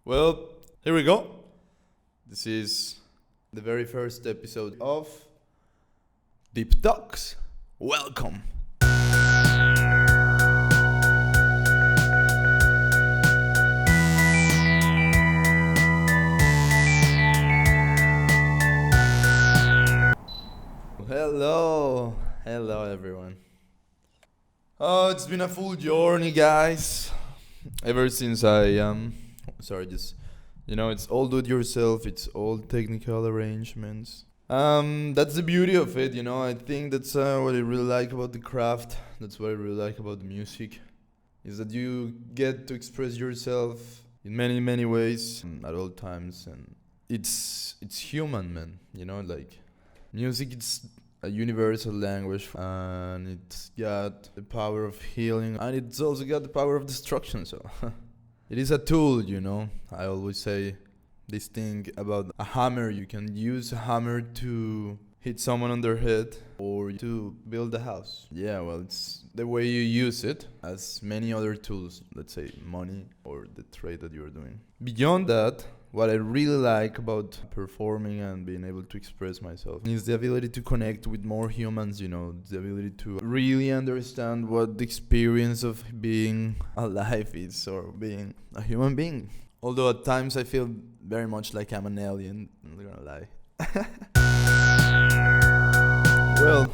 Well, here we go. This is the very first episode of Deep Talks. Welcome. Hello everyone. Oh, it's been a full journey, guys. Ever since it's all do it yourself, it's all technical arrangements. That's the beauty of it, I think that's what I really like about the craft. That's what I really like about the music, is that you get to express yourself in many ways at all times, and it's human, man. Like music, it's a universal language, and it's got the power of healing, and it's also got the power of destruction. So it is a tool. I always say this thing about a hammer. You can use a hammer to hit someone on their head or to build a house. Yeah, well, it's the way you use it, as many other tools, let's say money or the trade that you're doing. Beyond that, what I really like about performing and being able to express myself is the ability to connect with more humans, the ability to really understand what the experience of being alive is, or being a human being. Although at times I feel very much like I'm an alien, I'm not gonna lie. Well,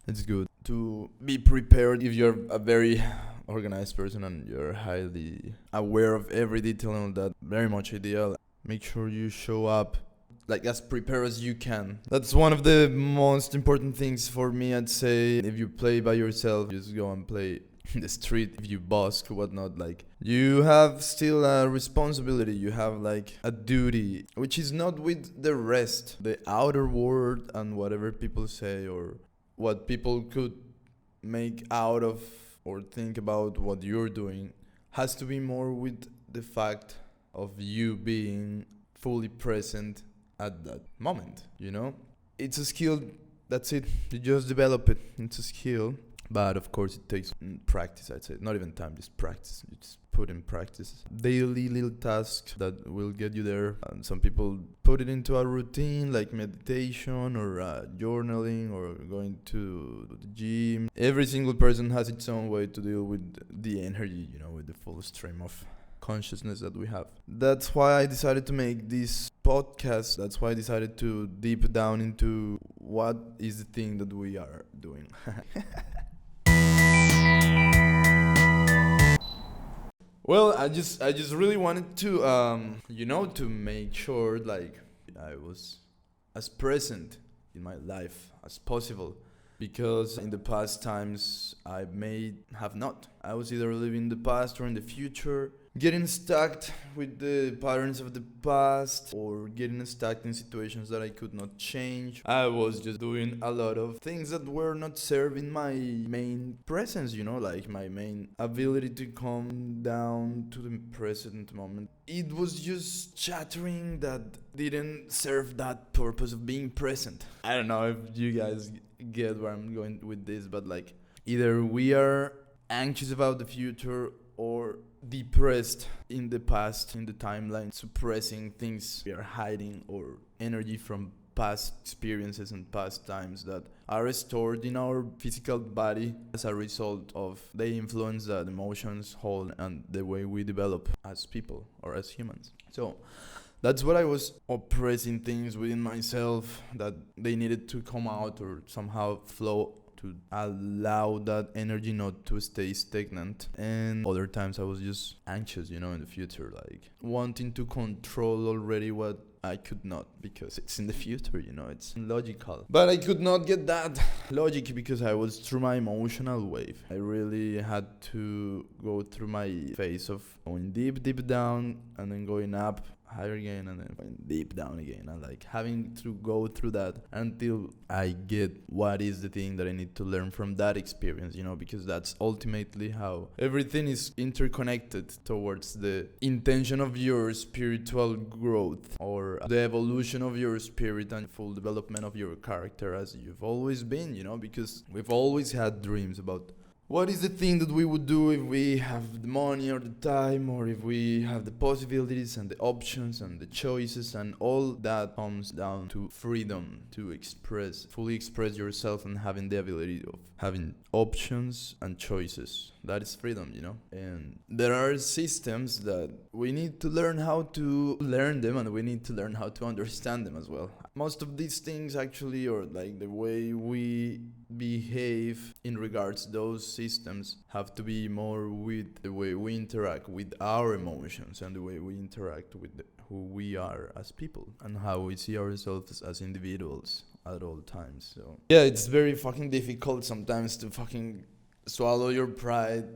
it's good to be prepared if you're a very organized person and you're highly aware of every detail, and that very much ideal. Make sure you show up like as prepared as you can. That's one of the most important things for me, I'd say. If you play by yourself, just go and play in the street. If you busk or whatnot, like, you have still a responsibility, you have like a duty, which is not with the rest, the outer world and whatever people say or what people could make out of or think about what you're doing. Has to be more with the fact of you being fully present at that moment. It's a skill. That's it. You just develop it. It's a skill. But of course it takes practice, I'd say. Not even time, just practice. You just put in practice daily little tasks that will get you there. And some people put it into a routine like meditation or journaling or going to the gym. Every single person has its own way to deal with the energy, with the full stream of consciousness that we have. That's why I decided to make this podcast. That's why I decided to deep down into what is the thing that we are doing. Well, I just really wanted to to make sure like I was as present in my life as possible, because in the past times I may have not. I was either living in the past or in the future, getting stuck with the patterns of the past, or getting stuck in situations that I could not change. I was just doing a lot of things that were not serving my main presence, like my main ability to come down to the present moment. It was just chattering that didn't serve that purpose of being present. I don't know if you guys get where I'm going with this, but like, either we are anxious about the future or depressed in the past, in the timeline, suppressing things we are hiding, or energy from past experiences and past times that are stored in our physical body as a result of the influence that emotions hold and the way we develop as people or as humans. So that's what I was oppressing things within myself that they needed to come out or somehow flow, to allow that energy not to stay stagnant. And other times I was just anxious, in the future, like wanting to control already what I could not, because it's in the future, it's logical. But I could not get that logic because I was through my emotional wave. I really had to go through my phase of going deep down and then going up higher again and then going deep down again, and like having to go through that until I get what is the thing that I need to learn from that experience, because that's ultimately how everything is interconnected towards the intention of your spiritual growth, or the evolution of your spirit and full development of your character as you've always been, because we've always had dreams about What is the thing that we would do if we have the money or the time, or if we have the possibilities and the options and the choices, and all that comes down to freedom to express, fully express yourself, and having the ability of having options and choices. That is freedom, you know? And there are systems that we need to learn how to learn them, and we need to learn how to understand them as well. Most of these things actually, or like the way we behave in regards to those systems, have to be more with the way we interact with our emotions and the way we interact with who we are as people and how we see ourselves as individuals at all times. So yeah, it's very fucking difficult sometimes to fucking swallow your pride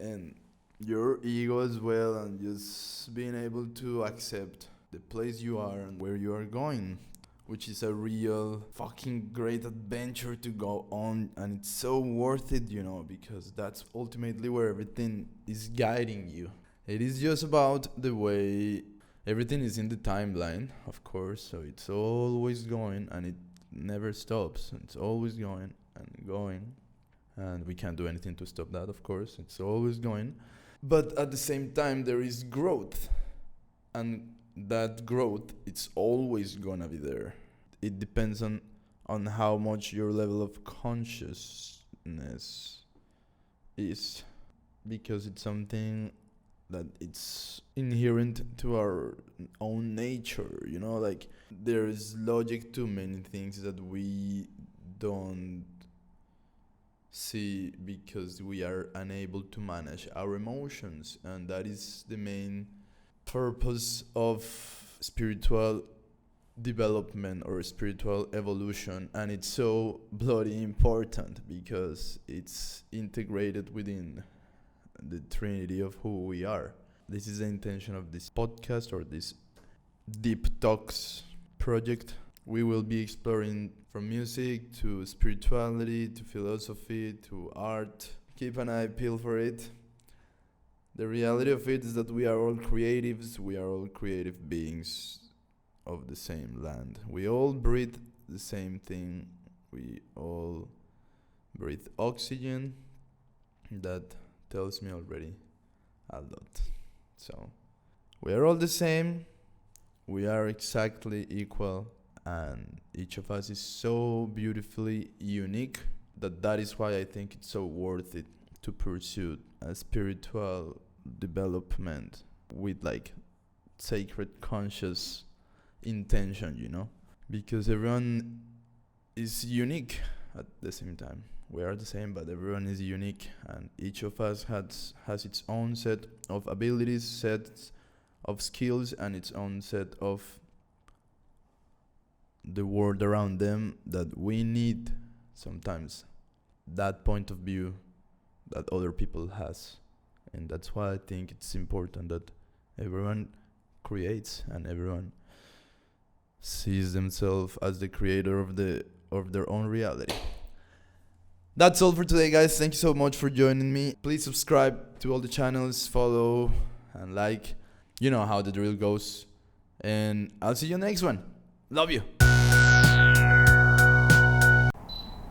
and your ego as well, and just being able to accept the place you are and where you are going, which is a real fucking great adventure to go on, and it's so worth it, you know, because that's ultimately where everything is guiding you. It is just about the way everything is in the timeline, of course, so it's always going and it never stops. It's always going and going, and we can't do anything to stop that, of course. It's always going. But at the same time, there is growth, and that growth, it's always gonna be there. It depends on how much your level of consciousness is, because it's something that it's inherent to our own nature, you know, like there is logic to many things that we don't see because we are unable to manage our emotions, and that is the main purpose of spiritual development or spiritual evolution, and it's so bloody important because it's integrated within the trinity of who we are. This is the intention of this podcast, or this Deep Talks project. We will be exploring from music to spirituality to philosophy to art. Keep an eye peeled for it. The reality of it is that we are all creatives. We are all creative beings of the same land. We all breathe the same thing. We all breathe oxygen. That tells me already a lot. So we are all the same. We are exactly equal, and each of us is so beautifully unique that is why I think it's so worth it to pursue a spiritual development with like sacred conscious intention, you know, because everyone is unique at the same time. We are the same, but everyone is unique, and each of us has its own set of abilities, sets of skills, and its own set of the world around them that we need sometimes that point of view that other people has. And that's why I think it's important that everyone creates and everyone sees themselves as the creator of their own reality. That's all for today, guys. Thank you so much for joining me. Please subscribe to all the channels, follow and like. You know how the drill goes. And I'll see you next one. Love you.